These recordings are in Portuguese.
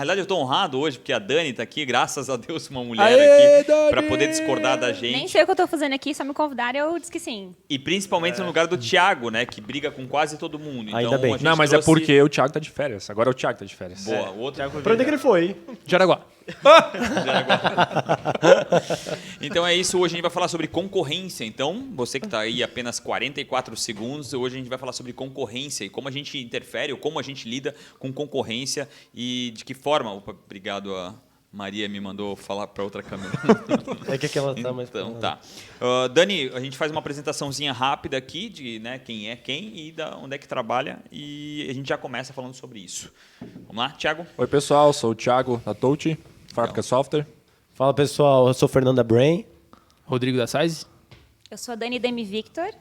realidade, eu tô honrado hoje, porque a Dani tá aqui, graças a Deus, uma mulher aqui, para poder discordar da gente. Nem sei o que eu tô fazendo aqui, só me convidaram e eu disse que sim. E principalmente no lugar do Thiago, né? Que briga com quase todo mundo. Então, Ainda bem. a gente Não, mas trouxe... é porque o Thiago tá de férias. Agora é o Thiago que tá de férias. Boa, o outro... Pra onde é que ele foi? Jaraguá. Então é isso, hoje a gente vai falar sobre concorrência. Então, você que está aí apenas 44 segundos, hoje a gente vai falar sobre concorrência e como a gente interfere, ou como a gente lida com concorrência e de que forma... Opa, obrigado, a Maria me mandou falar para outra câmera. É que aquela tá mais... Então, tá. Dani, a gente faz uma apresentaçãozinha rápida aqui de quem é quem e onde é que trabalha e a gente já começa falando sobre isso. Vamos lá, Thiago? Oi, pessoal. Sou o Thiago da Touch, Fábrica Software. Fala, pessoal. Eu sou Fernanda Brain. Rodrigo da Sais. Eu sou a Dani Demi Victor.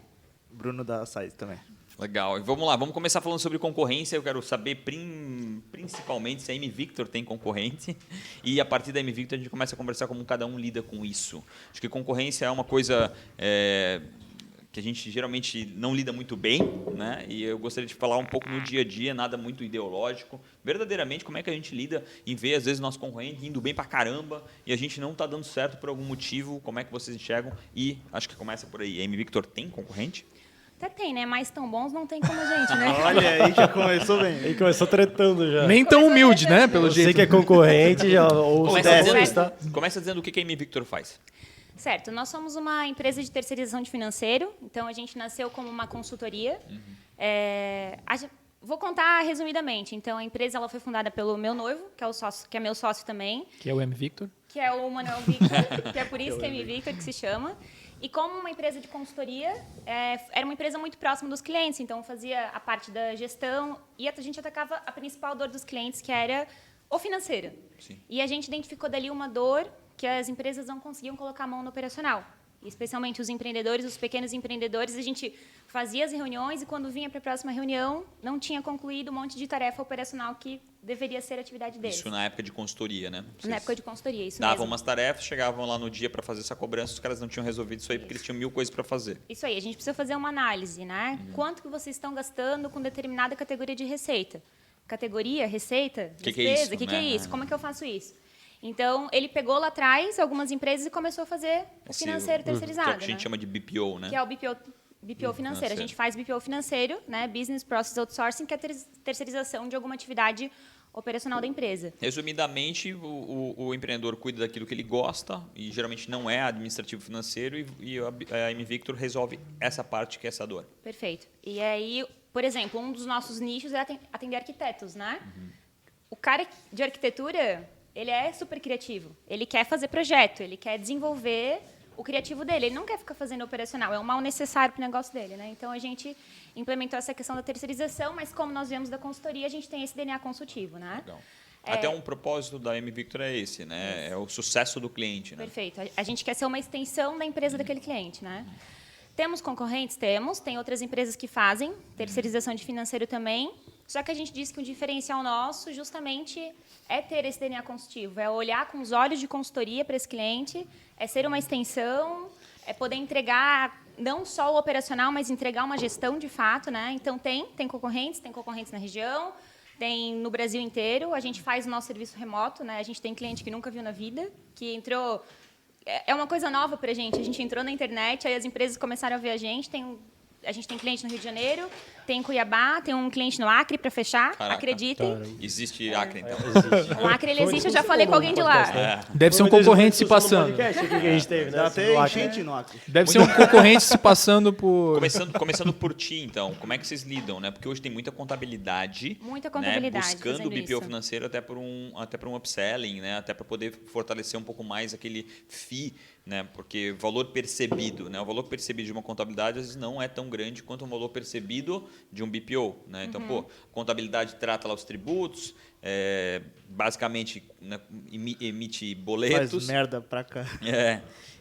Bruno da Sais também. Legal. E vamos lá, vamos começar falando sobre concorrência. Eu quero saber principalmente se a M-Victor tem concorrente. E a partir da M-Victor a gente começa a conversar como cada um lida com isso. Acho que concorrência é uma coisa que a gente geralmente não lida muito bem, né? E eu gostaria de falar um pouco no dia a dia, nada muito ideológico. Verdadeiramente, como é que a gente lida em ver, às vezes, nosso concorrente indo bem pra caramba e a gente não está dando certo por algum motivo. Como é que vocês enxergam? E acho que começa por aí. A M-Victor tem concorrente? Até tem, né? Mas tão bons não tem como a gente, né? Olha aí, já começou bem. Ele começou tretando já. Nem tão humilde, né? Pelo Eu sei jeito. que é concorrente, já, ou Começa dizendo o que a M-Victor faz. Certo, nós somos uma empresa de terceirização de financeiro, então a gente nasceu como uma consultoria. Vou contar resumidamente. Então a empresa ela foi fundada pelo meu noivo, que é meu sócio também, Que é o M. Victor. que é o Manuel Victor, que é por isso que é M Victor que se chama. E como uma empresa de consultoria, era uma empresa muito próxima dos clientes, então fazia a parte da gestão e a gente atacava a principal dor dos clientes, que era o financeiro. Sim. E a gente identificou dali uma dor que as empresas não conseguiam colocar a mão no operacional. E especialmente os empreendedores, os pequenos empreendedores, a gente fazia as reuniões e quando vinha para a próxima reunião, não tinha concluído um monte de tarefa operacional que deveria ser a atividade deles. Isso na época de consultoria, né? Na época de consultoria, isso davam mesmo. umas tarefas, chegavam lá no dia para fazer essa cobrança, os caras não tinham resolvido isso aí porque eles tinham 1000 coisas para fazer. Isso aí, a gente precisa fazer uma análise, né? Quanto que vocês estão gastando com determinada categoria de receita? Categoria, receita, Que despesa, é isso, o que né? é isso? Como é que eu faço isso? Então, ele pegou lá atrás algumas empresas e começou a fazer o financeiro Que é terceirizado, o que a gente né? chama de BPO, né? Que é o BPO financeiro. A gente faz BPO financeiro, né? Business Process Outsourcing, que é a terceirização de alguma atividade operacional da empresa. Resumidamente, o empreendedor cuida daquilo que ele gosta e geralmente não é administrativo financeiro e a M-Victor resolve essa parte que é essa dor. Perfeito. E aí, por exemplo, um dos nossos nichos é atender arquitetos, né? O cara de arquitetura, ele é super criativo. Ele quer fazer projeto, ele quer desenvolver o criativo dele. Ele não quer ficar fazendo operacional, é um mal necessário para o negócio dele, né? Então, a gente implementou essa questão da terceirização, mas como nós viemos da consultoria, a gente tem esse DNA consultivo, né? Legal. Até um propósito da M-Victor é esse, né? É o sucesso do cliente, né? Perfeito. A gente quer ser uma extensão da empresa daquele cliente, né? Temos concorrentes? Temos. Tem outras empresas que fazem terceirização de financeiro também. Só que a gente diz que o diferencial nosso justamente é ter esse DNA consultivo, é olhar com os olhos de consultoria para esse cliente, é ser uma extensão, é poder entregar não só o operacional, mas entregar uma gestão de fato, né? Então tem concorrentes na região, tem no Brasil inteiro. A gente faz o nosso serviço remoto, né? A gente tem cliente que nunca viu na vida, que entrou... É uma coisa nova para a gente entrou na internet, aí as empresas começaram a ver a gente tem cliente no Rio de Janeiro, tem em Cuiabá, tem um cliente no Acre para fechar. Caraca. Acreditem. Existe Acre, então. O Acre ele existe, eu já falei com alguém de lá. Deve ser um concorrente se passando. Que a gente teve, né? Já tem enchente no Acre. Deve ser um concorrente se passando por... Começando por ti, então, como é que vocês lidam, né? Porque hoje tem muita contabilidade, Muita contabilidade né? Buscando o fazendo BPO isso. financeiro até por um upselling, né? Até para poder fortalecer um pouco mais aquele FII, né? Porque valor percebido, né? O valor percebido de uma contabilidade às vezes não é tão grande quanto o valor percebido de um BPO, né? Então, contabilidade trata lá os tributos, basicamente, né, emite boletos. Faz merda pra cá.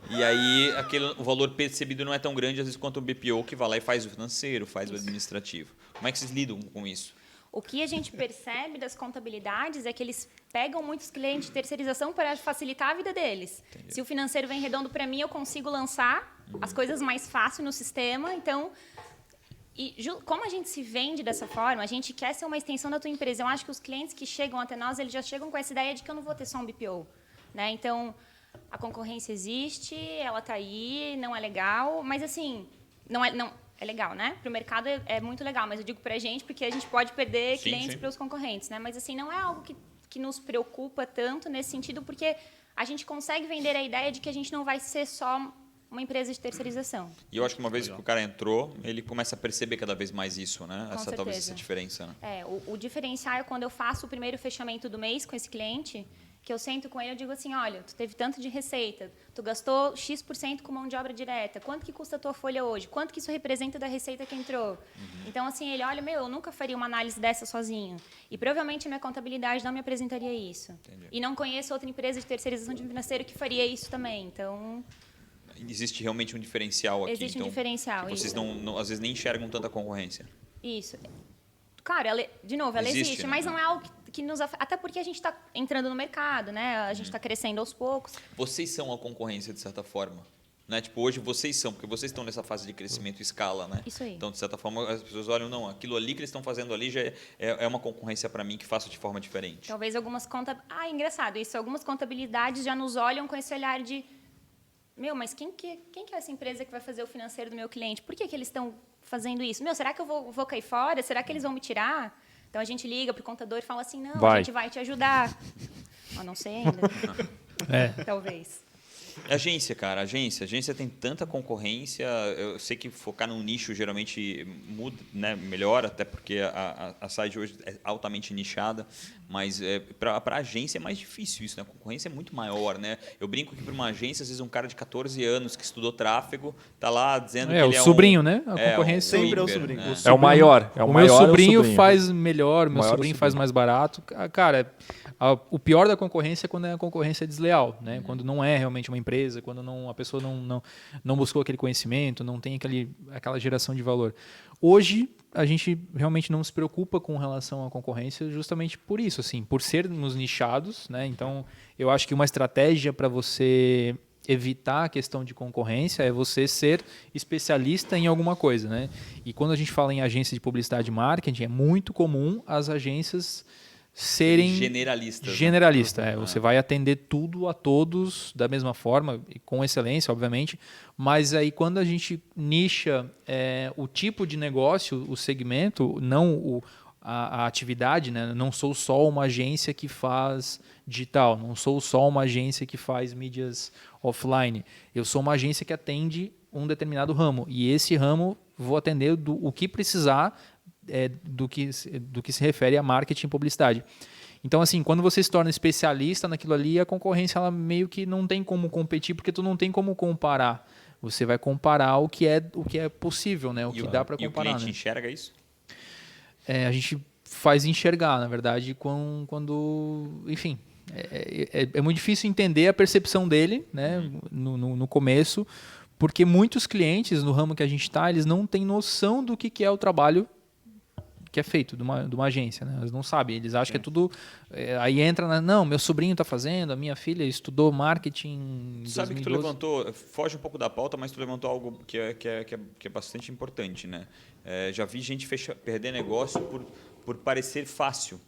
E aí o valor percebido não é tão grande às vezes quanto o BPO que vai lá e faz o financeiro, faz o administrativo. Como é que vocês lidam com isso? O que a gente percebe das contabilidades é que eles pegam muitos clientes de terceirização para facilitar a vida deles. Entendi. Se o financeiro vem redondo para mim, eu consigo lançar as coisas mais fácil no sistema. Então, E como a gente se vende dessa forma, a gente quer ser uma extensão da tua empresa. Eu acho que os clientes que chegam até nós, eles já chegam com essa ideia de que eu não vou ter só um BPO. Né? Então, a concorrência existe, ela está aí, não é legal, mas assim, não é legal, né? Para o mercado é muito legal, mas eu digo para a gente porque a gente pode perder clientes para os concorrentes. Né? Mas assim, não é algo que nos preocupa tanto nesse sentido, porque a gente consegue vender a ideia de que a gente não vai ser só uma empresa de terceirização. E eu acho que uma vez que o cara entrou, ele começa a perceber cada vez mais isso, né? Com Talvez certeza. essa diferença, né? O diferencial é quando eu faço o primeiro fechamento do mês com esse cliente, que eu sento com ele e digo assim, olha, tu teve tanto de receita, tu gastou X% com mão de obra direta, quanto que custa a tua folha hoje? Quanto que isso representa da receita que entrou? Então, assim, ele olha, eu nunca faria uma análise dessa sozinho. E provavelmente a minha contabilidade não me apresentaria isso. Entendi. E não conheço outra empresa de terceirização de financeiro que faria isso também. Então, Existe realmente um diferencial aqui. existe um então, diferencial. que vocês não, às vezes nem enxergam tanta concorrência. Isso. Claro, de novo, ela existe, né? mas não é algo que nos afeta. Até porque a gente está entrando no mercado, né? A gente está crescendo aos poucos. Vocês são a concorrência, de certa forma. Né? Tipo, hoje vocês são, porque vocês estão nessa fase de crescimento e escala, né? Isso aí. Então, de certa forma, as pessoas olham, não, aquilo ali que eles estão fazendo ali já é uma concorrência para mim que faço de forma diferente. Talvez algumas engraçado isso. Algumas contabilidades já nos olham com esse olhar de mas quem que é essa empresa que vai fazer o financeiro do meu cliente? Por que eles estão fazendo isso? Será que eu vou cair fora? Será que eles vão me tirar? Então a gente liga pro contador e fala assim, não, a gente vai te ajudar. Eu não sei ainda. Talvez. Agência, cara, agência tem tanta concorrência. Eu sei que focar num nicho geralmente muda, né, melhor, até porque a site hoje é altamente nichada, mas para a agência é mais difícil isso, né? A concorrência é muito maior, né? Eu brinco que para uma agência, às vezes um cara de 14 anos que estudou tráfego tá lá dizendo que ele é o sobrinho, né? A concorrência sempre é o flipper, sobrinho. né? É o maior. O meu sobrinho faz melhor, o meu Maior sobrinho faz sobrinho. mais barato. Cara, o pior da concorrência é quando é a concorrência desleal, né? Quando não é realmente uma empresa, quando a pessoa não buscou aquele conhecimento, não tem aquela geração de valor. Hoje, a gente realmente não se preocupa com relação à concorrência justamente por isso, assim, por sermos nichados, né? Então, eu acho que uma estratégia para você evitar a questão de concorrência é você ser especialista em alguma coisa, né? E quando a gente fala em agência de publicidade e marketing, é muito comum as agências serem generalistas. generalista. Você vai atender tudo a todos da mesma forma, e com excelência, obviamente, mas aí quando a gente nicha o tipo de negócio, o segmento, não a atividade, né? Não sou só uma agência que faz digital, não sou só uma agência que faz mídias offline. Eu sou uma agência que atende um determinado ramo, e esse ramo vou atender o que precisar do que se refere a marketing e publicidade. Então, assim, quando você se torna especialista naquilo ali, a concorrência ela meio que não tem como competir, porque tu não tem como comparar. Você vai comparar o que é possível, né? O que dá para comparar. E o cliente né? enxerga isso? A gente faz enxergar, na verdade, quando enfim, é muito difícil entender a percepção dele, né? No começo, porque muitos clientes no ramo que a gente está, eles não têm noção do que é o trabalho que é feito de uma agência, né? Eles não sabem, eles acham que é tudo... aí entra não, meu sobrinho está fazendo, a minha filha estudou marketing em Sabe 2012. que tu levantou, foge um pouco da pauta, mas tu levantou algo que é bastante importante, né? Já vi gente perder negócio por parecer fácil.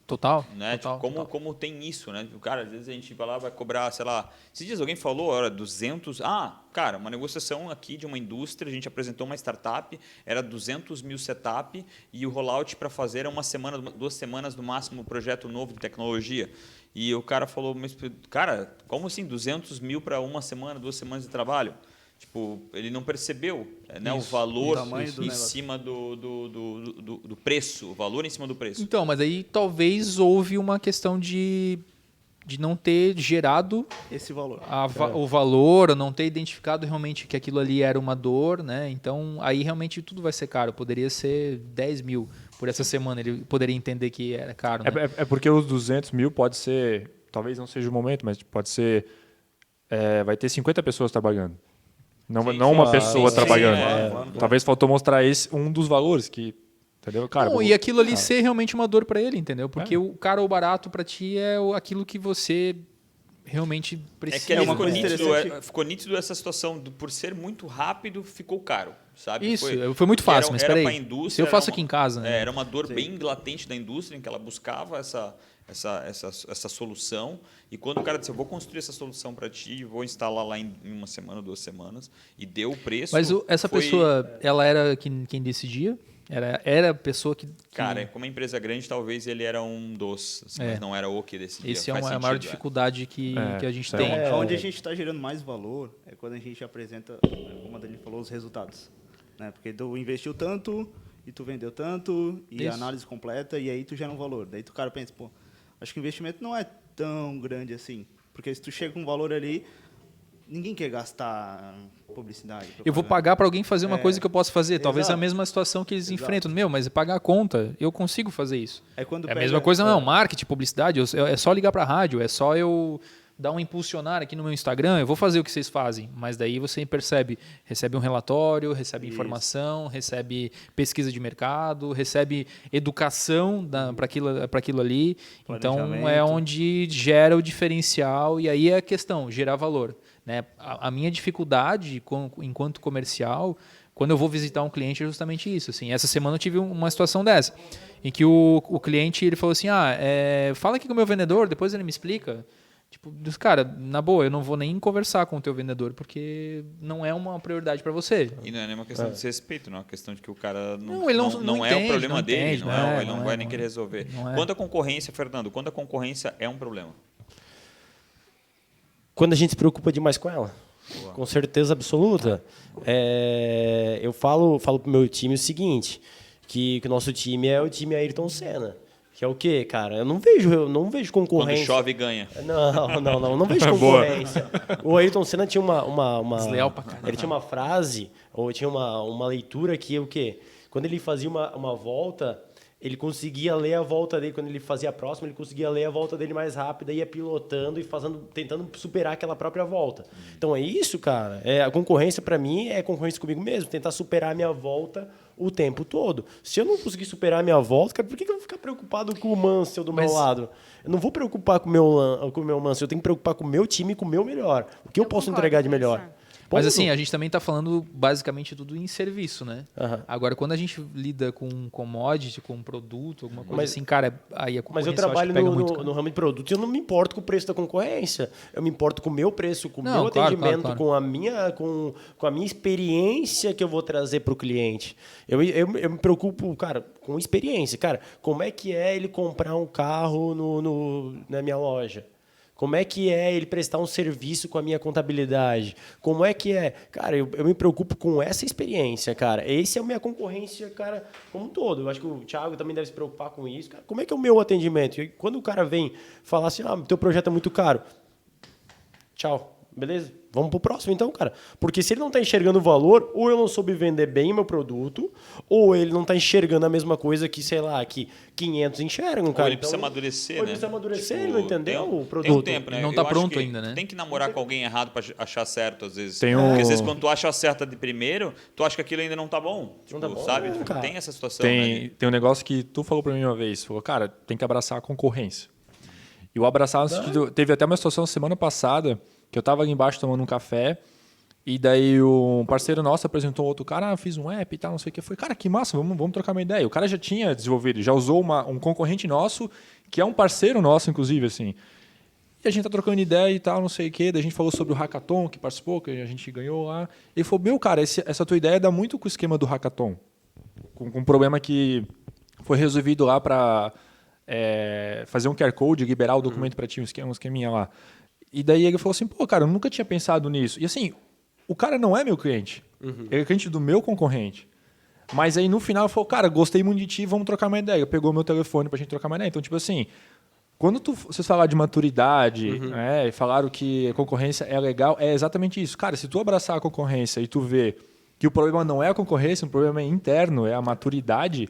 Total, Né? total, Tipo, total. como tem isso, né? O cara, às vezes a gente vai lá, vai cobrar, sei lá... Esses dias alguém falou, olha, 200... cara, uma negociação aqui de uma indústria, a gente apresentou uma startup, era 200 mil setup e o rollout para fazer era 2 semanas no máximo, um projeto novo de tecnologia. E o cara falou, mas, cara, como assim 200 mil para 1 semana, 2 semanas de trabalho? Tipo, ele não percebeu, né, o valor em cima do preço, o valor em cima do preço. Então, mas aí talvez houve uma questão de não ter gerado esse valor. o valor, ou não ter identificado realmente que aquilo ali era uma dor, né? Então, aí realmente tudo vai ser caro. Poderia ser 10 mil por essa semana, ele poderia entender que era caro. Né? É porque os 200 mil pode ser, talvez não seja o momento, mas pode ser, vai ter 50 pessoas trabalhando. Não uma pessoa trabalhando. Talvez faltou mostrar um dos valores que, entendeu? Cara, e aquilo ali ser realmente uma dor para ele, entendeu? Porque o caro ou barato para ti é aquilo que você realmente É precisa. que ali uma coisa interessante. ficou nítido essa situação, por ser muito rápido, ficou caro, sabe? Isso, foi muito fácil, mas era peraí. pra indústria, Se eu faço era aqui em casa, né? Era uma dor bem latente da indústria, em que ela buscava essa solução. E quando o cara disse, eu vou construir essa solução para ti, vou instalar lá em uma semana, 2 semanas, e deu o preço. Mas essa foi- pessoa, ela era quem decidia? Era a pessoa que... Cara, como uma empresa grande, talvez ele era um dos, assim, mas não era o que decidia. Esse é Faz a sentido, maior dificuldade que a gente É. tem. Onde a gente está gerando mais valor é quando a gente apresenta, como a Dani falou, os resultados. Né? Porque tu investiu tanto e tu vendeu tanto e Isso. a análise completa e aí tu gera um valor. Daí tu cara pensa, pô, acho que o investimento não é tão grande assim. Porque se tu chega com um valor ali, ninguém quer gastar publicidade. Eu vou propaganda. pagar para alguém fazer uma coisa que eu posso fazer. Talvez a Exato. mesma situação que eles Exato. enfrentam. Meu, mas pagar a conta, eu consigo fazer isso. É quando É a pega- mesma coisa, não. Marketing, publicidade, é só ligar para a rádio, é só eu dar um impulsionar aqui no meu Instagram, eu vou fazer o que vocês fazem. Mas daí você recebe um relatório, recebe informação, recebe pesquisa de mercado, recebe educação para aquilo ali. Então é Planejamento. onde gera o diferencial e aí é a questão, gerar valor. Né? A minha dificuldade enquanto comercial, quando eu vou visitar um cliente, é justamente isso. Assim, essa semana eu tive uma situação dessa, em que o cliente ele falou assim, fala aqui com o meu vendedor, depois ele me explica. Tipo, cara, na boa, eu não vou nem conversar com o teu vendedor, porque não é uma prioridade para você. E não é nem uma questão de desrespeito, não é uma questão de que o cara Não, ele não é o entende, problema não dele, entende, ele não vai nem querer resolver. não é. Quando a concorrência, Fernando, quando a concorrência é um problema? Quando a gente se preocupa demais com ela. Com certeza absoluta. Eu falo pro meu time o seguinte, que o nosso time é o time Ayrton Senna. Que é o quê, cara? Eu não vejo Quando concorrência. chove, ganha. Não vejo concorrência. O Ayrton Senna tinha uma Desleal pra caralho. ele tinha uma frase, ou tinha uma leitura que é o quê? Quando ele fazia uma volta, ele conseguia ler a volta dele. Quando ele fazia a próxima, ele conseguia ler a volta dele mais rápida, ia pilotando e tentando superar aquela própria volta. Então é isso, cara. A concorrência, para mim, é concorrência comigo mesmo. Tentar superar a minha volta o tempo todo. Se eu não conseguir superar a minha volta, cara, por que eu vou ficar preocupado com o Mansell do meu lado? Eu não vou preocupar com o meu Mansell, eu tenho que preocupar com o meu time e com o meu melhor. O que eu posso concordo entregar de com melhor? isso. Mas Ponto. assim, a gente também está falando basicamente tudo em serviço, né? Aham. Agora, quando a gente lida com commodity, com produto, alguma coisa Mas- assim, cara, aí a Mas concorrência eu trabalho pega no, muito. no, Cara. no ramo de produtos e eu não me importo com o preço da concorrência. Eu me importo com o meu preço, com o Não, meu claro, atendimento, claro. com a minha experiência que eu vou trazer para o cliente. Eu me preocupo, cara, com experiência. Cara, como é que é ele comprar um carro na minha loja? Como é que é ele prestar um serviço com a minha contabilidade? Como é que é? Cara, eu me preocupo com essa experiência, cara. Essa é a minha concorrência, cara, como um todo. Eu acho que o Thiago também deve se preocupar com isso. Cara, como é que é o meu atendimento? E quando o cara vem falar assim, teu projeto é muito caro. Tchau. Beleza? Vamos pro próximo então, cara. Porque se ele não está enxergando o valor, ou eu não soube vender bem o meu produto, ou ele não está enxergando a mesma coisa que, sei lá, que 500 enxergam, cara. Ou ele Então, precisa amadurecer, ou né? ele precisa amadurecer, Tipo, ele não entendeu o Tem um produto. tempo, né? Ele não tá Eu acho pronto que ainda, né? Tem que namorar com alguém errado para achar certo, às vezes. É. Porque às vezes quando tu acha certa de primeiro, tu acha que aquilo ainda não tá bom. Tipo, tá bom, sabe? né, Tipo, cara? tem essa situação, né? Tem um negócio que tu falou pra mim uma vez. Falou, cara, tem que abraçar a concorrência. E o abraçar no sentido... Teve até uma situação semana passada que eu tava ali embaixo tomando um café e daí um parceiro nosso apresentou outro cara, fiz um app e tal, não sei o que. Foi, cara, que massa, vamos trocar uma ideia. O cara já tinha desenvolvido, já usou um concorrente nosso, que é um parceiro nosso, inclusive, assim. E a gente tá trocando ideia e tal, não sei o quê. Daí a gente falou sobre o hackathon, que participou, que a gente ganhou lá. Ele falou, meu, cara, essa tua ideia dá muito com o esquema do hackathon. Com um problema que foi resolvido lá para fazer um QR Code, liberar o documento para ti, um esqueminha lá. E daí ele falou assim, pô, cara, eu nunca tinha pensado nisso. E assim, o cara não é meu cliente. Ele é cliente do meu concorrente. Mas aí no final ele falou, cara, gostei muito de ti, vamos trocar uma ideia. Ele pegou meu telefone pra gente trocar uma ideia. Então, tipo assim, quando vocês falaram de maturidade, e falaram que a concorrência é legal, é exatamente isso. Cara, se tu abraçar a concorrência e tu ver que o problema não é a concorrência, o problema é interno, é a maturidade,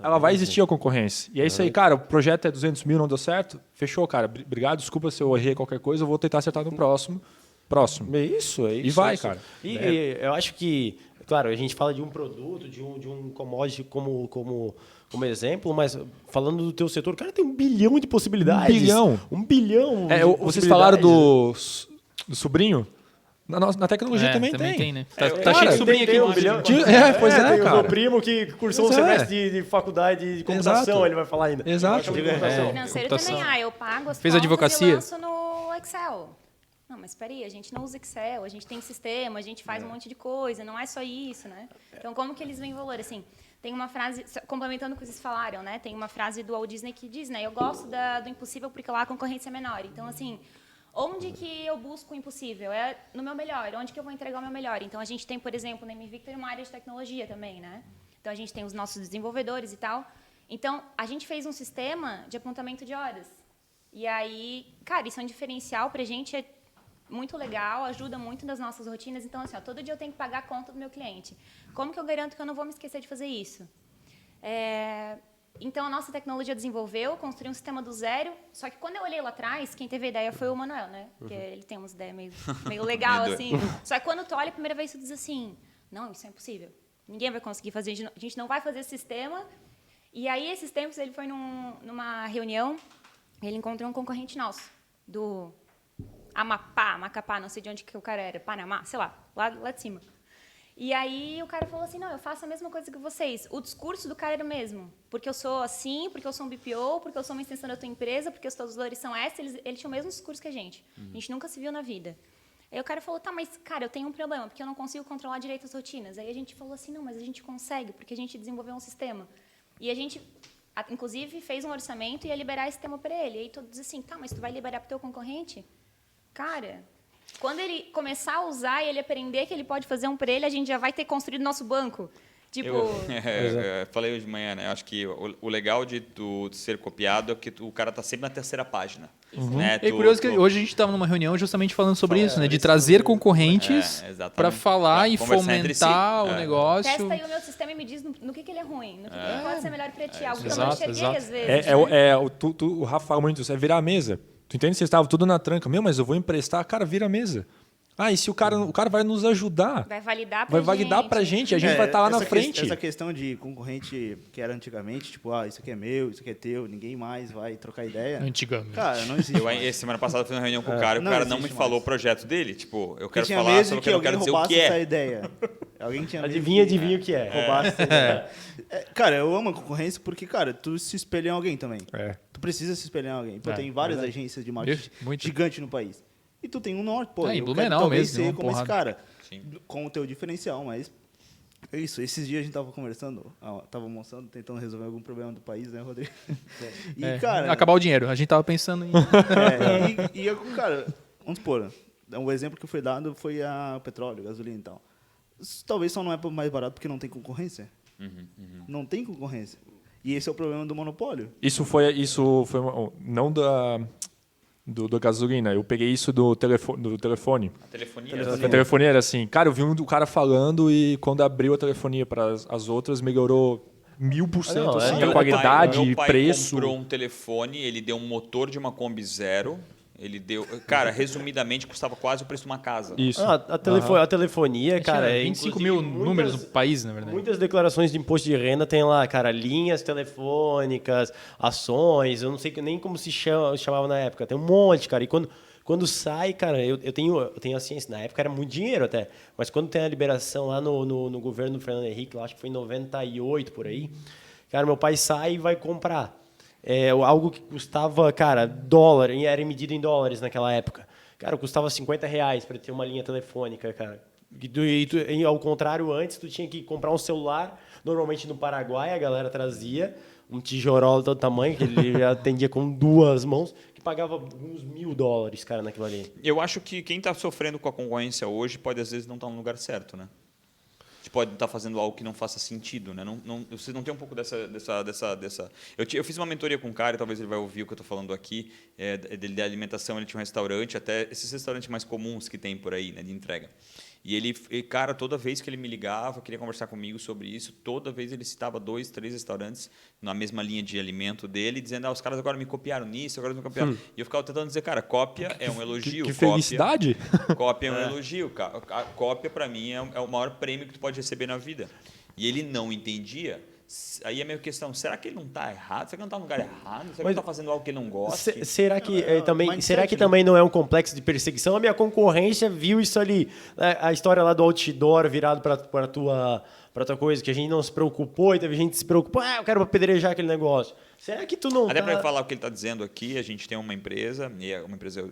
ela vai existir a concorrência. E é isso aí, cara, o projeto é 200 mil, não deu certo? Fechou, cara. Obrigado, desculpa se eu errei qualquer coisa, eu vou tentar acertar no próximo. Próximo. É isso. E vai, cara. E eu acho que, claro, a gente fala de um produto, de um commodity como exemplo, mas falando do teu setor, cara, tem 1 bilhão de possibilidades. 1 bilhão? 1 bilhão de Vocês possibilidades. falaram do sobrinho? Na tecnologia também tem. né? É, Tá cheio de sobrinho aqui. tem 1 no bilhão. time. Pois é, tem o cara. meu primo que cursou um Pois é. semestre de faculdade de computação, Exato. ele vai falar ainda. Exato. De computação. Financeiro computação. também. Eu pago as Fez contas advocacia? e lanço no Excel. Não, mas espera aí, a gente não usa Excel, a gente tem sistema, a gente faz um monte de coisa, não é só isso, né? Então, como que eles veem valor? Assim, tem uma frase, complementando o que vocês falaram, né? Tem uma frase do Walt Disney que diz, né? Eu gosto do impossível porque lá a concorrência é menor. Então, assim, onde que eu busco o impossível? É no meu melhor. Onde que eu vou entregar o meu melhor? Então, a gente tem, por exemplo, na MVictor uma área de tecnologia também, né? Então, a gente tem os nossos desenvolvedores e tal. Então, a gente fez um sistema de apontamento de horas. E aí, cara, isso é um diferencial pra gente, é muito legal, ajuda muito nas nossas rotinas. Então, assim, todo dia eu tenho que pagar a conta do meu cliente. Como que eu garanto que eu não vou me esquecer de fazer isso? Então, a nossa tecnologia desenvolveu, construiu um sistema do zero. Só que quando eu olhei lá atrás, quem teve a ideia foi o Manuel, né? Porque ele tem umas ideias meio legal, assim. Só que quando tu olha a primeira vez, tu diz assim, não, isso é impossível. Ninguém vai conseguir fazer, a gente não vai fazer esse sistema. E aí, esses tempos, ele foi numa reunião, ele encontrou um concorrente nosso, do Macapá, não sei de onde que o cara era, Panamá, sei lá de cima. E aí o cara falou assim, não, eu faço a mesma coisa que vocês. O discurso do cara era o mesmo. Porque eu sou assim, porque eu sou um BPO, porque eu sou uma extensão da tua empresa, porque os teus valores são esses. Ele tinha o mesmo discurso que a gente. A gente nunca se viu na vida. Aí o cara falou, tá, mas, cara, eu tenho um problema, porque eu não consigo controlar direito as rotinas. Aí a gente falou assim, não, mas a gente consegue, porque a gente desenvolveu um sistema. E a gente, inclusive, fez um orçamento e ia liberar esse sistema para ele. E aí todo diz assim, tá, mas tu vai liberar para o teu concorrente? Cara, quando ele começar a usar e ele aprender que ele pode fazer um para ele, a gente já vai ter construído nosso banco. Tipo... Eu falei hoje de manhã, né? Acho que o legal de tu ser copiado é que o cara tá sempre na terceira página. Né? É curioso que hoje a gente estava numa reunião justamente falando sobre isso, né? De trazer concorrentes para falar e fomentar o negócio. Testa aí o meu sistema e me diz no que ele é ruim, no que ele pode ser melhor para ti. Algo que eu não Exato, enxerguei às vezes. O Rafa fala muito isso, é virar a mesa. Tu entende? Vocês estavam tudo na tranca. Mas eu vou emprestar. Cara, vira a mesa. E se o cara vai nos ajudar? Vai validar pra gente. A gente vai estar lá na frente. Essa questão de concorrente que era antigamente, tipo, isso aqui é meu, isso aqui é teu, ninguém mais vai trocar ideia. Antigamente. Cara, não existe. Semana passada eu fiz uma reunião com o cara e o cara não me falou o projeto dele. Tipo, eu quero tinha falar medo sobre que eu não quero alguém dizer o roubasse que essa é. ideia. Alguém tinha medo Adivinha o que é. roubasse essa ideia. Cara, eu amo a concorrência porque, cara, tu se espelha em alguém também. Tu precisa se espelhar em alguém. Pô, tem várias agências de marketing gigantes no país. E tu tem um norte, pô. Em Eu Blumenau quero talvez mesmo, ser como esse cara. Sim. Com o teu diferencial, mas... É isso. Esses dias a gente tava conversando, tava almoçando, tentando resolver algum problema do país, né, Rodrigo? E, cara... Acabar o dinheiro. A gente tava pensando em... Cara, vamos supor, um exemplo que foi dado foi o petróleo, gasolina e tal. Talvez só não é mais barato porque não tem concorrência. Não tem concorrência. E esse é o problema do monopólio. Isso foi não do gasolina. Eu peguei isso do telefone. A telefonia. A telefonia era assim, cara, eu vi um cara falando e quando abriu a telefonia para as outras, melhorou 1000% assim, a qualidade, meu pai preço. comprou um telefone, ele deu um motor de uma Kombi Zero. Ele deu... Cara, resumidamente, custava quase o preço de uma casa. Isso. A telefonia, cara... 25 mil números no país, na verdade. Muitas declarações de imposto de renda tem lá, cara, linhas telefônicas, ações, eu não sei nem como se chamava na época. Tem um monte, cara. E quando sai, cara, eu tenho a ciência. Na época era muito dinheiro até. Mas quando tem a liberação lá no governo do Fernando Henrique, eu acho que foi em 98, por aí, cara, meu pai sai e vai comprar. Algo que custava, cara, dólar, era medido em dólares naquela época. Cara, custava R$50 para ter uma linha telefônica, cara. E ao contrário, antes tu tinha que comprar um celular, normalmente no Paraguai a galera trazia um tijolão do tamanho, que ele atendia com 2 mãos, que pagava uns $1.000, cara, naquilo ali. Eu acho que quem está sofrendo com a concorrência hoje pode, às vezes, não estar no lugar certo, né? Pode estar fazendo algo que não faça sentido, né? Você não tem um pouco dessa... Eu fiz uma mentoria com um cara, talvez ele vai ouvir o que eu estou falando aqui, dele de alimentação, ele tinha um restaurante, até esses restaurantes mais comuns que tem por aí, né, de entrega. Cara, toda vez que ele me ligava, queria conversar comigo sobre isso, toda vez ele citava 2, 3 restaurantes na mesma linha de alimento dele, dizendo, os caras agora me copiaram nisso, agora me copiaram. E eu ficava tentando dizer, cara, cópia é um elogio. Que felicidade! Cópia é um elogio. A cópia, para mim, é o maior prêmio que tu pode receber na vida. E ele não entendia. Aí a minha questão, será que ele não está errado? Será que ele não está no lugar errado? Será que ele está fazendo algo que ele não gosta? Será que, mindset, será que né? também não é um complexo de perseguição? A minha concorrência viu isso ali. A história lá do outdoor virado para tua coisa, que a gente não se preocupou e teve gente que se preocupou. Eu quero apedrejar aquele negócio. Será que tu não Até para falar o que ele está dizendo aqui, a gente tem uma empresa, e é uma empresa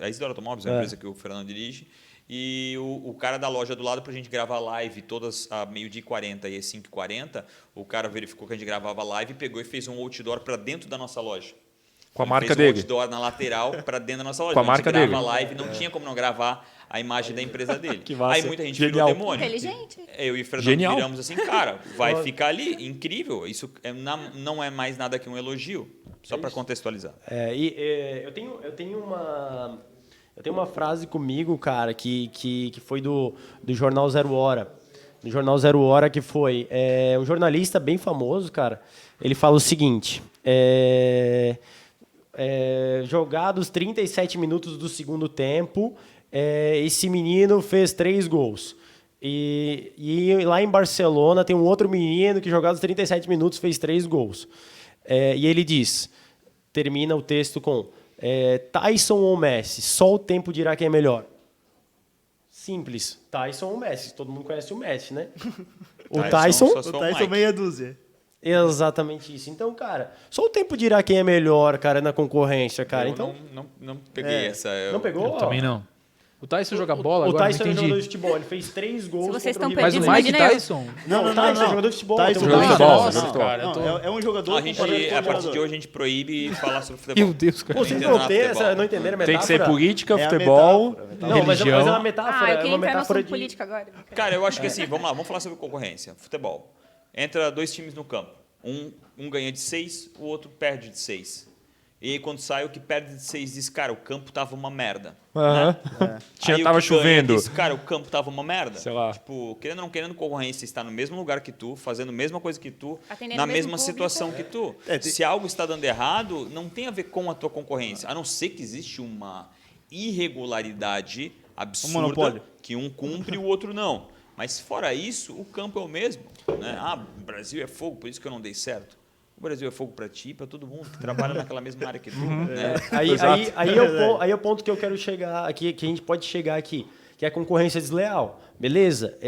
a Isidoro Automóveis é uma empresa que o Fernando dirige, e o cara da loja do lado, para a gente gravar live todas a 12h40 e às 5h40, o cara verificou que a gente gravava live e pegou e fez um outdoor para dentro da nossa loja. Com a marca fez dele. Um outdoor na lateral para dentro da nossa loja. Com a marca dele. A live, não tinha como não gravar a imagem da empresa dele. Que massa. Aí muita gente Genial. virou demônio. Inteligente. Eu e o Fernando Genial. viramos assim, cara, vai ficar ali, incrível. Isso não é mais nada que um elogio, só para contextualizar. Eu tenho uma frase comigo, cara, que foi do Jornal Zero Hora. Do Jornal Zero Hora, que foi um jornalista bem famoso, cara. Ele fala o seguinte: jogados 37 minutos do segundo tempo, esse menino fez 3 gols. E lá em Barcelona tem um outro menino que, jogados 37 minutos, fez 3 gols. E ele diz, termina o texto com Tyson ou Messi, só o tempo dirá quem é melhor. Simples, Tyson ou Messi, todo mundo conhece o Messi, né? O Tyson só sou O Tyson Mike. meia dúzia. exatamente isso. Então, cara, só o tempo dirá quem é melhor, cara, na concorrência, cara. Eu Então, não peguei essa. não pegou? Eu também não. O Tyson joga bola O agora, Tyson não é jogador de entendi. futebol, ele fez 3 gols Se vocês contra o estão River Mas o perdidos, Mike imagina eu. Tyson... Não, o Tyson é jogador de futebol. Tyson tem um jogador de jogador futebol. de Nossa, cara, eu tô- É um jogador... A partir de hoje, a gente proíbe falar sobre futebol. Meu Deus, cara. Vocês Entendendo não, futebol. não entenderam a metáfora? Tem que ser política, É a futebol, metáfora. Não, mas é religião. uma metáfora. Eu É queria uma entrar no metáfora assunto de... política agora. Cara, eu acho que assim, vamos lá, vamos falar sobre concorrência. Futebol. Entra 2 times no campo. Um ganha de 6, o outro perde de 6. E aí, quando sai, o que perde de 6 diz, cara, o campo tava uma merda. Aham. Aí, Tinha, o tava que ganha chovendo. diz, cara, o campo tava uma merda. Sei lá. Tipo, querendo ou não querendo, concorrência está no mesmo lugar que tu, fazendo a mesma coisa que tu, Atendendo na o mesmo mesma público. situação que tu. Se algo está dando errado, não tem a ver com a tua concorrência. A não ser que existe uma irregularidade absurda monopólio. que um cumpre e o outro não. Mas fora isso, o campo é o mesmo. Né? O Brasil é fogo, por isso que eu não dei certo. O Brasil é fogo para ti, para todo mundo que trabalha naquela mesma área que tu. Né? Aí é o ponto que eu quero chegar aqui, que a gente pode chegar aqui, que é a concorrência desleal. Beleza?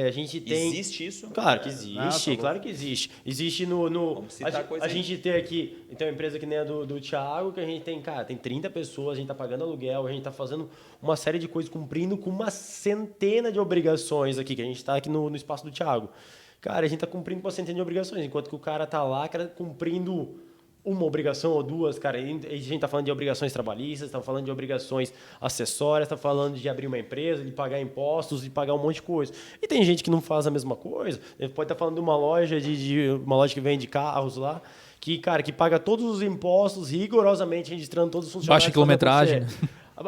A gente tem... Existe isso? Claro que existe, claro que existe. Existe no... Vamos citar coisa a aí. gente tem aqui, então, uma empresa que nem a do Thiago, que a gente tem, cara, tem 30 pessoas, a gente tá pagando aluguel, a gente tá fazendo uma série de coisas, cumprindo com uma centena de obrigações aqui, que a gente tá aqui no espaço do Thiago. Cara, a gente tá cumprindo com uma centena de obrigações, enquanto que o cara tá lá, cara, cumprindo uma obrigação ou duas, cara. A gente tá falando de obrigações trabalhistas, tá falando de obrigações acessórias, tá falando de abrir uma empresa, de pagar impostos, de pagar um monte de coisa. E tem gente que não faz a mesma coisa. Ele pode estar falando de uma loja uma loja que vende carros lá, que, cara, que paga todos os impostos rigorosamente, registrando todos os funcionários. Baixa quilometragem.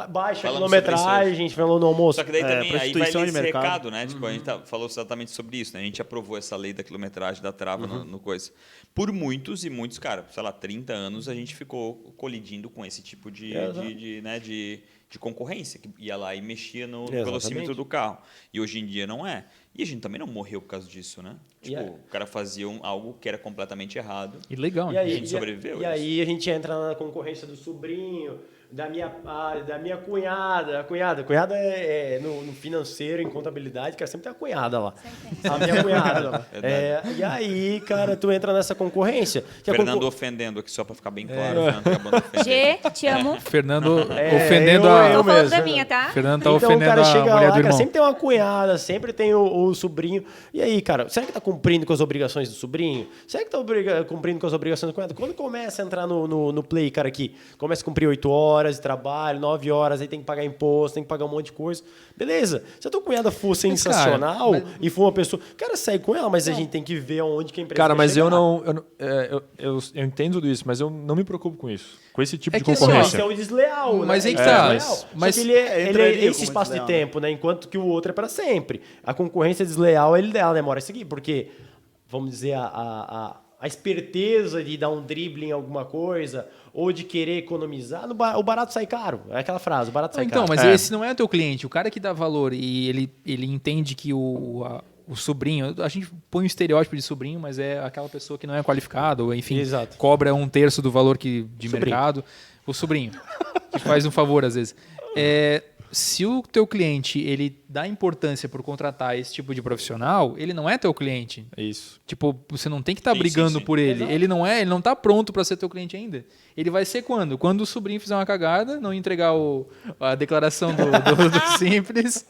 Baixa Falamos quilometragem, a gente falou no almoço. Só que daí também aí vai prostituição esse de mercado. recado, né? Tipo, a gente falou exatamente sobre isso, né? A gente aprovou essa lei da quilometragem, da trava no coisa. Por muitos e muitos, cara, sei lá, 30 anos a gente ficou colidindo com esse tipo de concorrência, que ia lá e mexia no velocímetro do carro. E hoje em dia não é. E a gente também não morreu por causa disso, né? Tipo, o cara fazia algo que era completamente errado. E legal, E né? aí, A gente sobreviveu E a aí a gente entra na concorrência do sobrinho, da minha cunhada. Cunhada no financeiro, em contabilidade, cara, sempre tem a cunhada lá. A minha cunhada. E aí, cara, tu entra nessa concorrência. Que Fernando ofendendo aqui, só para ficar bem claro. Fernando acabando ofendendo. G, te amo. Fernando ofendendo eu a... Tô falando mesmo. da minha, tá? Fernando tá Então o ofendendo cara a chega mulher lá, do cara, irmão. sempre tem uma cunhada, sempre tem o sobrinho. E aí, cara, será que tá cumprindo com as obrigações do sobrinho? Será que tá cumprindo com as obrigações do cunhado? Quando começa a entrar no play, cara, aqui, começa a cumprir 8 horas de trabalho, 9 horas, aí tem que pagar imposto, tem que pagar um monte de coisa. Beleza. Se a tua cunhada for sensacional e for uma pessoa... Cara, segue com ela, mas a gente tem que ver aonde que a empresa Cara, quer mas chegar. eu entendo tudo isso, mas eu não me preocupo com isso. Com esse tipo de que assim, concorrência. Isso é o desleal, Mas né? aí que Isso é tá. desleal. Mas Só que ele é entraria esse como espaço de desleal, tempo, né? Enquanto que o outro é para sempre. A concorrência desleal, ela demora a seguir, porque, vamos dizer, a esperteza de dar um drible em alguma coisa ou de querer economizar, o barato sai caro. É aquela frase, o barato sai Então, caro. mas esse não é o teu cliente. O cara que dá valor e ele entende que o sobrinho... A gente põe um estereótipo de sobrinho, mas é aquela pessoa que não é qualificada ou, enfim, Exato. cobra 1/3 do valor de Sobrinho. mercado. O sobrinho, que faz um favor às vezes. Se o teu cliente ele dá importância por contratar esse tipo de profissional, ele não é teu cliente. Isso. Tipo, você não tem que estar Sim, brigando sim. por ele. Ele não tá pronto para ser teu cliente ainda. Ele vai ser quando? Quando o sobrinho fizer uma cagada, não entregar a declaração do Simples,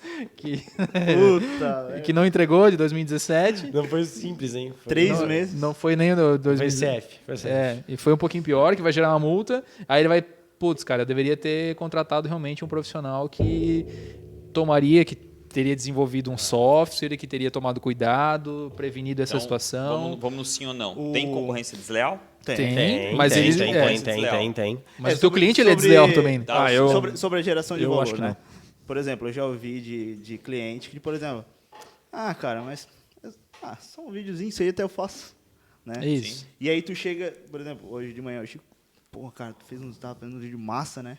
Puta, que não entregou, de 2017. Não foi simples, hein? Foi 3 Não- meses. Não foi nem o Foi 2017. CF. Foi CF. E foi um pouquinho pior, que vai gerar uma multa. Aí ele vai, putz, cara, eu deveria ter contratado realmente um profissional que teria desenvolvido um software, que teria tomado cuidado, prevenido essa Então, situação. Vamos no sim ou não. Tem concorrência desleal? Tem, mas ele Tem. Mas o teu sobre- cliente ele é sobre- desleal também. Tá, sobre a geração de eu valor, acho que né? Por exemplo, eu já ouvi de cliente que, por exemplo, cara, mas só um videozinho, isso aí até eu faço, né? É isso. E aí tu chega, por exemplo, hoje de manhã, eu chego, pô, cara, tava fazendo um vídeo massa, né?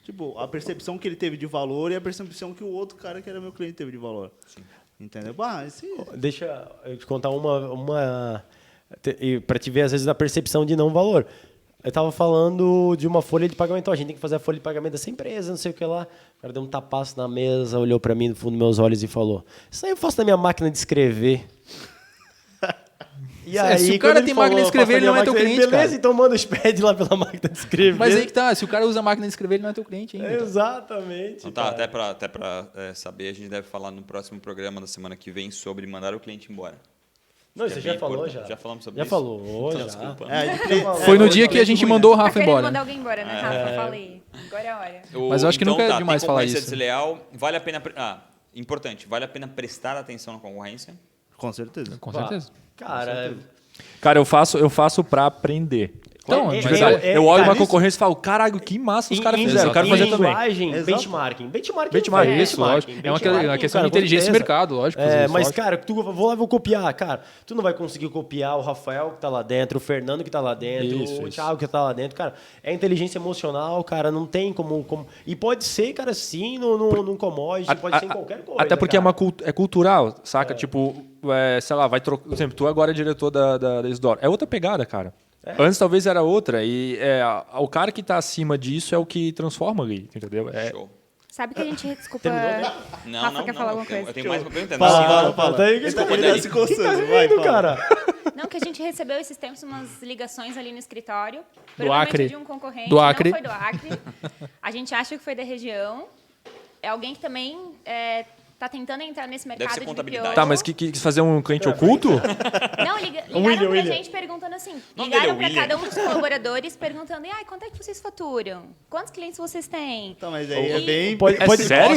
Tipo, a percepção que ele teve de valor e a percepção que o outro cara que era meu cliente teve de valor. Sim. Entendeu? Deixa eu te contar para te ver, às vezes, a percepção de não valor. Eu tava falando de uma folha de pagamento. A gente tem que fazer a folha de pagamento dessa empresa, não sei o que lá. O cara deu um tapaço na mesa, olhou para mim no fundo dos meus olhos e falou: isso aí eu faço na minha máquina de escrever. E Se o quando cara ele tem falou, máquina de escrever, "Eu faço ele não na é teu minha cliente, máquina", beleza, cara. então manda os pads lá pela máquina de escrever. Mas aí que tá, se o cara usa a máquina de escrever, ele não é teu cliente ainda. Exatamente. Então tá, cara. até pra saber, a gente deve falar no próximo programa da semana que vem sobre mandar o cliente embora. Não, Que você é já bem falou importante. já. Já falamos sobre Já isso? falou, Então, já. desculpa. Foi no dia que a gente mandou o Tá Rafa querendo embora. mandar alguém embora, né, Rafa? Falei. Agora é a hora. Mas eu acho que nunca é demais tem falar concorrência isso. desleal, vale a pena... importante, vale a pena prestar atenção na concorrência? Com certeza. Com certeza. Cara, Cara, eu faço pra aprender. Então, De mas verdade. é- eu olho cara, uma concorrência e falo, caralho, que massa os caras fizeram. Eu quero fazer também. linguagem, Exato. benchmarking. Benchmarking, Isso, lógico. É uma questão de inteligência de mercado, lógico. fazer isso, Mas, lógico. cara, vou lá e vou copiar. Cara, tu não vai conseguir copiar o Rafael que tá lá dentro, o Fernando que tá lá dentro, Isso, o isso. Thiago que tá lá dentro. Cara, é inteligência emocional, cara, não tem como... E pode ser, cara, sim, num commodity, pode ser em qualquer coisa. Até porque cara. é cultural, saca? Tipo, sei lá, vai trocar. Por exemplo, tu agora é diretor da Isidoro. É outra pegada, cara. Antes talvez era outra. E o cara que tá acima disso é o que transforma ali, entendeu? Show. Sabe que a gente... Desculpa. Não, Rafa, não, quer não. falar alguma Eu coisa? tenho mais uma pergunta. Fala. Tá aí, Desculpa, Dani. ele tá se coçando. Vai, Rindo, fala. cara. Não, que a gente recebeu esses tempos umas ligações ali no escritório. Do provavelmente Acre. de um concorrente. Do Acre. Não foi do Acre. A gente acha que foi da região. É alguém que também tá tentando entrar nesse mercado ser de contabilidade. BPO. Tá, mas quis fazer um cliente oculto? Não, ligaram pra gente perguntando assim. O nome dele é Ligaram pra William. cada um dos colaboradores perguntando: e quanto é que vocês faturam? Quantos clientes vocês têm? Então, mas aí é E- bem... Pode sério?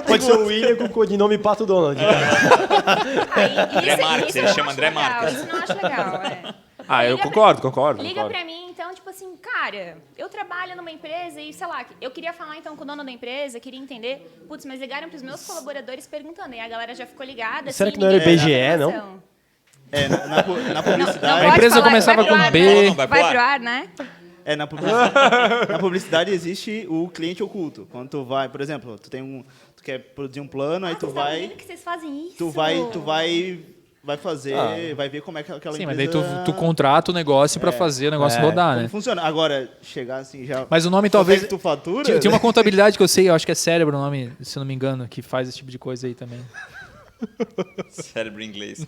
Pode ser o William com o codinome Pato Donald. Cara. Aí, André Marques, eu ele não chama acho André legal, Marques. Isso não acho legal, Eu Liga concordo. Liga pra mim, então, tipo assim, cara, eu trabalho numa empresa e, sei lá, eu queria falar então com o dono da empresa, queria entender, putz, mas ligaram pros meus colaboradores perguntando, e a galera já ficou ligada. Será assim, que não era ninguém IBGE, deu não? informação. Na publicidade... A empresa pode começava vai pro com ar, B. né? Não, vai pro Vai ar. pro ar, né? Na publicidade existe o cliente oculto. Quando tu vai, por exemplo, tu quer produzir um plano, aí tu Vocês estão vai... vendo que vocês fazem isso? Tu vai fazer, vai ver como é que aquela Sim, empresa... mas daí tu contrata o negócio pra fazer o negócio rodar, Como né? funciona. Agora, chegar assim já... Mas o nome quanto é talvez... que tu fatura... Tinha uma contabilidade que eu sei, eu acho que é Cérebro o nome, se eu não me engano, que faz esse tipo de coisa aí também. Cérebro em inglês.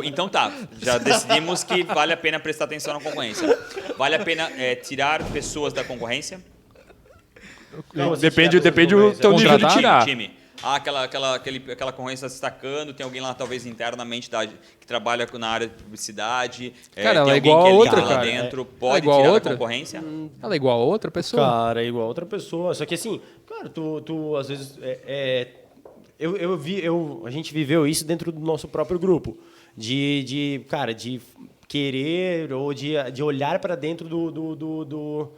Então tá, já decidimos que vale a pena prestar atenção na concorrência. Vale a pena tirar pessoas da concorrência? Depende do teu nível de Contratar? tirar. Time. Aquela concorrência se destacando, tem alguém lá talvez internamente que trabalha na área de publicidade. Cara, ela tem é alguém igual que a é outra, ligado lá cara. dentro, É pode igual a tirar da outra? concorrência? Ela é igual a outra pessoa. Cara, é igual a outra pessoa. Só que assim, cara, tu às vezes. A gente viveu isso dentro do nosso próprio grupo. De querer ou de olhar para dentro do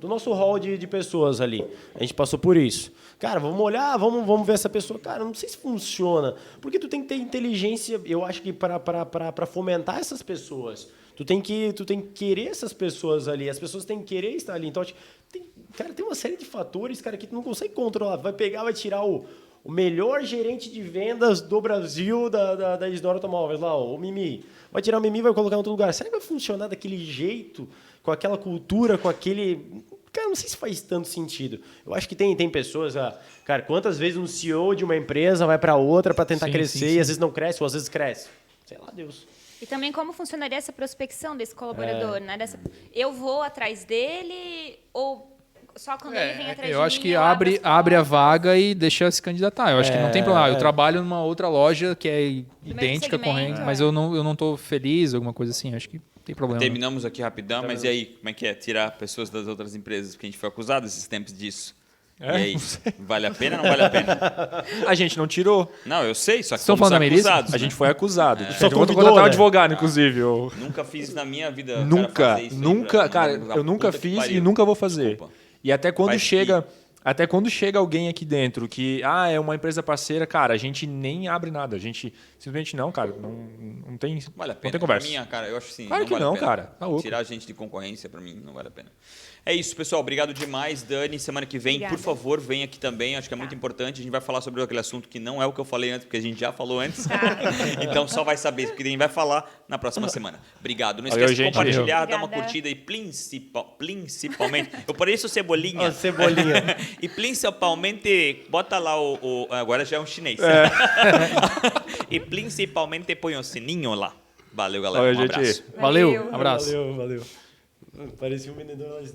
nosso hall de pessoas ali. A gente passou por isso. Cara, vamos olhar, vamos ver essa pessoa. Cara, não sei se funciona. Porque tu tem que ter inteligência, eu acho que para fomentar essas pessoas. Tu tem que querer essas pessoas ali. As pessoas têm que querer estar ali. Então, tem uma série de fatores, cara, que tu não consegue controlar. Vai tirar o melhor gerente de vendas do Brasil da Isidoro Automóveis, lá, o Mimi. Vai tirar o Mimi e vai colocar em outro lugar. Será que vai funcionar daquele jeito, com aquela cultura, com aquele... Cara, não sei se faz tanto sentido. Eu acho que tem pessoas... Cara, quantas vezes um CEO de uma empresa vai para outra para tentar crescer e às vezes não cresce ou às vezes cresce? Sei lá, Deus. E também como funcionaria essa prospecção desse colaborador, né? Eu vou atrás dele ou só quando ele vem atrás de mim? Eu acho que eu abro abre as a vaga e deixa se candidatar. Eu acho que não tem problema. Eu trabalho numa outra loja que é idêntica, segmento, corrente, mas eu não tô feliz, alguma coisa assim. Acho que não tem problema. Terminamos aqui rapidão, mas e aí? Como é que é tirar pessoas das outras empresas? Porque a gente foi acusado esses tempos disso. E aí? Vale a pena ou não vale a pena? A gente não tirou. Não, eu sei, só que Estão fomos falando da Melissa? acusados. A gente foi acusado. Só Eu vou convidou, contratar um né? advogado, inclusive. Eu... Nunca fiz isso na minha vida. cara, Nunca, fazer isso aí nunca, pra- cara, pra eu nunca puta que fiz pariu. e nunca vou fazer. Desculpa. E até quando Faz chega alguém aqui dentro que é uma empresa parceira, cara, a gente nem abre nada, a gente simplesmente não, cara, não tem, Vale a não pena. tem conversa. Pra mim, cara, eu acho assim. Claro que vale a não, pena. cara. Tá louco. Tirar gente de concorrência, pra mim, não vale a pena. É isso, pessoal. Obrigado demais, Dani. Semana que vem, Obrigada. por favor, vem aqui também. Acho que é muito importante. A gente vai falar sobre aquele assunto que não é o que eu falei antes, porque a gente já falou antes. Então só vai saber, porque a gente vai falar na próxima semana. Obrigado. Não Valeu, esqueça de gente. compartilhar, dar uma Obrigada. curtida e principalmente. Eu pareço Cebolinha. Cebolinha. E principalmente, bota lá agora já é um chinês. E principalmente põe o sininho lá. Valeu, galera. Valeu, Um gente. abraço. Valeu, abraço. Valeu. Parecia um vendedor lá de